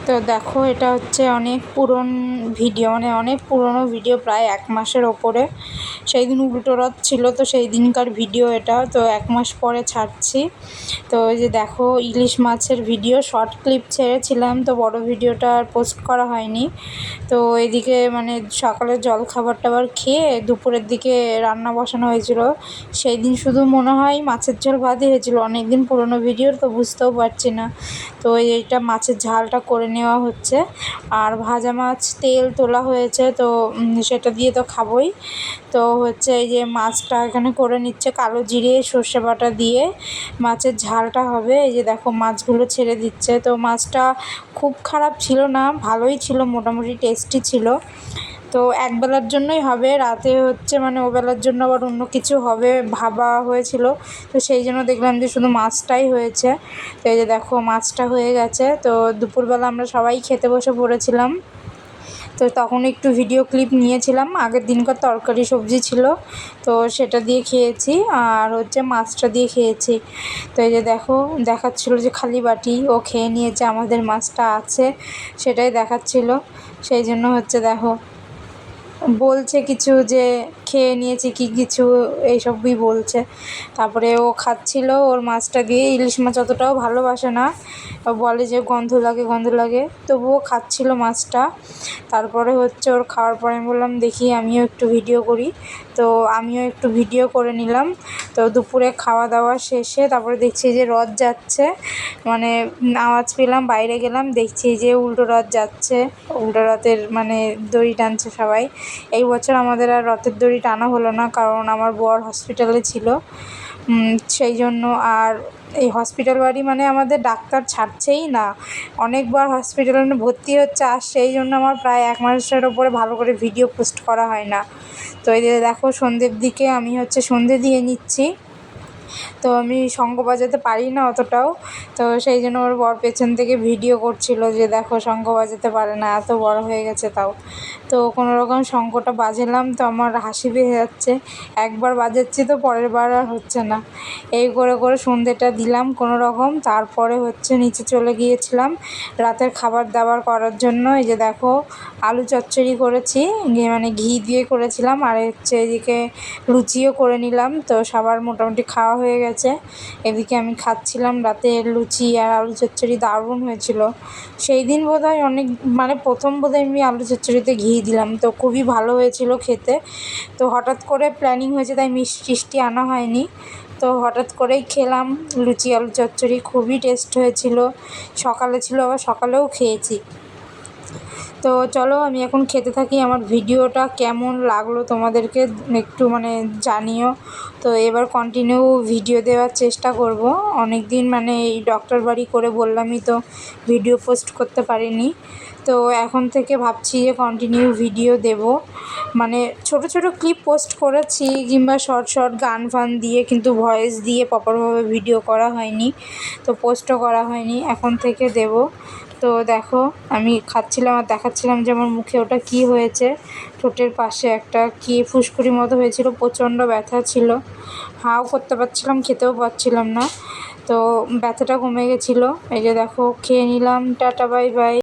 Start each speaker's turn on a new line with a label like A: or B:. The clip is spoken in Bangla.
A: তো দেখো এটা হচ্ছে অনেক ভিডিও, মানে অনেক পুরনো ভিডিও, প্রায় 1 মাসের ওপরে। সেই দিন উল্টো রথ ছিল, তো সেই দিনকার ভিডিও এটা। তো 1 মাস পরে ছাড়ছি। তো এই যে দেখো ইলিশ মাছের ভিডিও শর্ট ক্লিপ ছেড়েছিলাম, তো বড় ভিডিওটা আর পোস্ট করা হয়নি। তো এদিকে মানে সকালে জলখাবার টাবার খেয়ে দুপুরের দিকে রান্না বসানো হয়েছিল। সেই দিন শুধু মনে হয় মাছের ঝোল ভাতই হয়েছিল, অনেক দিন পুরনো ভিডিও তো বুঝতেও পারছি না। তো এইটা মাছের ঝালটা করে নেওয়া হচ্ছে, আর ভাজা মাছ তেল তোলা হয়েছে, তো সেটা দিয়ে তো খাবোই। তো হচ্ছে এই যে মাছটা এখানে করে নিচ্ছে, কালো জিরে সর্ষে বাটা দিয়ে মাছের ঝালটা হবে। এই যে দেখো মাছগুলো ছেড়ে দিচ্ছে। তো মাছটা খুব খারাপ ছিল না, ভালোই ছিল, মোটামুটি টেস্টি ছিল। তো একবেলার জন্যই হবে, রাতে হচ্ছে মানে ওবেলার জন্য আবার অন্য কিছু হবে ভাবা হয়েছিল। তো সেই জন্য দেখলাম যে শুধু মাছটাই হয়েছে। তো এই যে দেখো মাছটা হয়ে গেছে। তো দুপুরবেলা আমরা সবাই খেতে বসে পড়েছিলাম। তো তখন একটু ভিডিও ক্লিপ নিয়েছিলাম, আগের দিনকার তরকারি সবজি ছিল, তো সেটা দিয়ে খেয়েছি, আর হচ্ছে মাছটা দিয়ে খেয়েছি। তো এই যে দেখো দেখাচ্ছিলো যে খালি বাটি ও খেয়ে নিয়েছে, আমাদের মাছটা আছে সেটাই দেখাচ্ছিল। সেই জন্য হচ্ছে দেখো বলছে কিছু যে খেয়ে নিয়েছি কি কিছু এইসবই বলছে। তারপরে ও খাচ্ছিল ওর মাছটা দিয়ে, ইলিশ মাছ অতটাও ভালোবাসে না, বলে যে গন্ধ লাগে গন্ধ লাগে, তবুও খাচ্ছিল মাছটা। তারপরে হচ্ছে ওর খাওয়ার পরে আমি বললাম দেখি আমিও একটু ভিডিও করি। তো আমিও একটু ভিডিও করে নিলাম। তো দুপুরে খাওয়া দাওয়া শেষে তারপরে দেখছি যে রথ যাচ্ছে, মানে আওয়াজ পেলাম, বাইরে গেলাম, দেখছি যে উল্টো রথ যাচ্ছে। উল্টো রথের মানে দড়ি টানছে সবাই। এই বছর আমাদের আর রথের দড়ি টানা হলো না, কারণ আমার বর হসপিটালে ছিল, সেই জন্য। আর এই হসপিটাল বাড়ি মানে আমাদের ডাক্তার ছাড়ছেই না, অনেকবার হসপিটালে ভর্তি হচ্ছে, আর সেই জন্য আমার প্রায় 1 মাসের ওপরে ভালো করে ভিডিও পোস্ট করা হয় না। তো এই যে দেখো সন্ধ্যের দিকে আমি হচ্ছে সন্ধ্যে দিয়ে নিচ্ছি। তো আমি শঙ্খ বাজাতে পারি না অতটাও, তো সেই জন্য ওর বর পেছন থেকে ভিডিও করছিল যে দেখো শঙ্খ বাজাতে পারে না, এত বড় হয়ে গেছে তাও। তো কোনো রকম শঙ্খটা বাজালাম, তো আমার হাসি পেয়ে যাচ্ছে, একবার বাজাচ্ছি তো পরের বার আর হচ্ছে না। এই করে করে সন্ধ্যেটা দিলাম কোনো রকম। তারপরে হচ্ছে নিচে চলে গিয়েছিলাম রাতের খাবার দাবার করার জন্য। এই যে দেখো আলু চচ্চড়ি করেছি, মানে ঘি দিয়ে করেছিলাম, আর হচ্ছে এদিকে লুচিও করে নিলাম। তো সবার মোটামুটি খাওয়া হয়ে গেছে, এদিকে আমি খাচ্ছিলাম রাতের লুচি আর আলু চচ্চড়ি, দারুণ হয়েছিল। সেই দিন বোধহয় অনেক মানে প্রথম বোধহয় আমি আলু চচ্চড়িতে ঘি দিলাম, তো খুবই ভালো হয়েছিল খেতে। তো হঠাৎ করে প্ল্যানিং হয়েছে তাই মিষ্টি টিষ্টি আনা হয়নি, তো হঠাৎ করেই খেলাম লুচি আলু চচ্চড়ি, খুবই টেস্ট হয়েছিল। সকালে ছিল, আবার সকালেও খেয়েছি। তো চলো আমি এখন খেতে থাকি। আমার ভিডিওটা কেমন লাগলো তোমাদেরকে একটু মানে জানিও। তো এবার কন্টিনিউ ভিডিও দেওয়ার চেষ্টা করব। অনেক দিন মানে এই ডক্টর বাড়ি করে বললামই তো ভিডিও পোস্ট করতে পারিনি। তো এখন থেকে ভাবছি যে কন্টিনিউ ভিডিও দেব, মানে ছোট ছোট ক্লিপ পোস্ট করেছি, কিংবা শর্ট শর্ট গান ফান দিয়ে, কিন্তু ভয়েস দিয়ে প্রপারভাবে ভিডিও করা হয়নি, তো পোস্টও করা হয়নি, এখন থেকে দেব। তো দেখো আমি খাচ্ছিলাম আর দেখাচ্ছিলাম যে আমার মুখে ওটা কী হয়েছে, ঠোঁটের পাশে একটা কী ফুসকুড়ি মতো হয়েছিল, প্রচণ্ড ব্যথা ছিল, হাও করতে পারছিলাম, খেতেও পারছিলাম না। তো ব্যথাটা কমে গেছিলো। এই যে দেখো খেয়ে নিলাম, টাটা বাই বাই।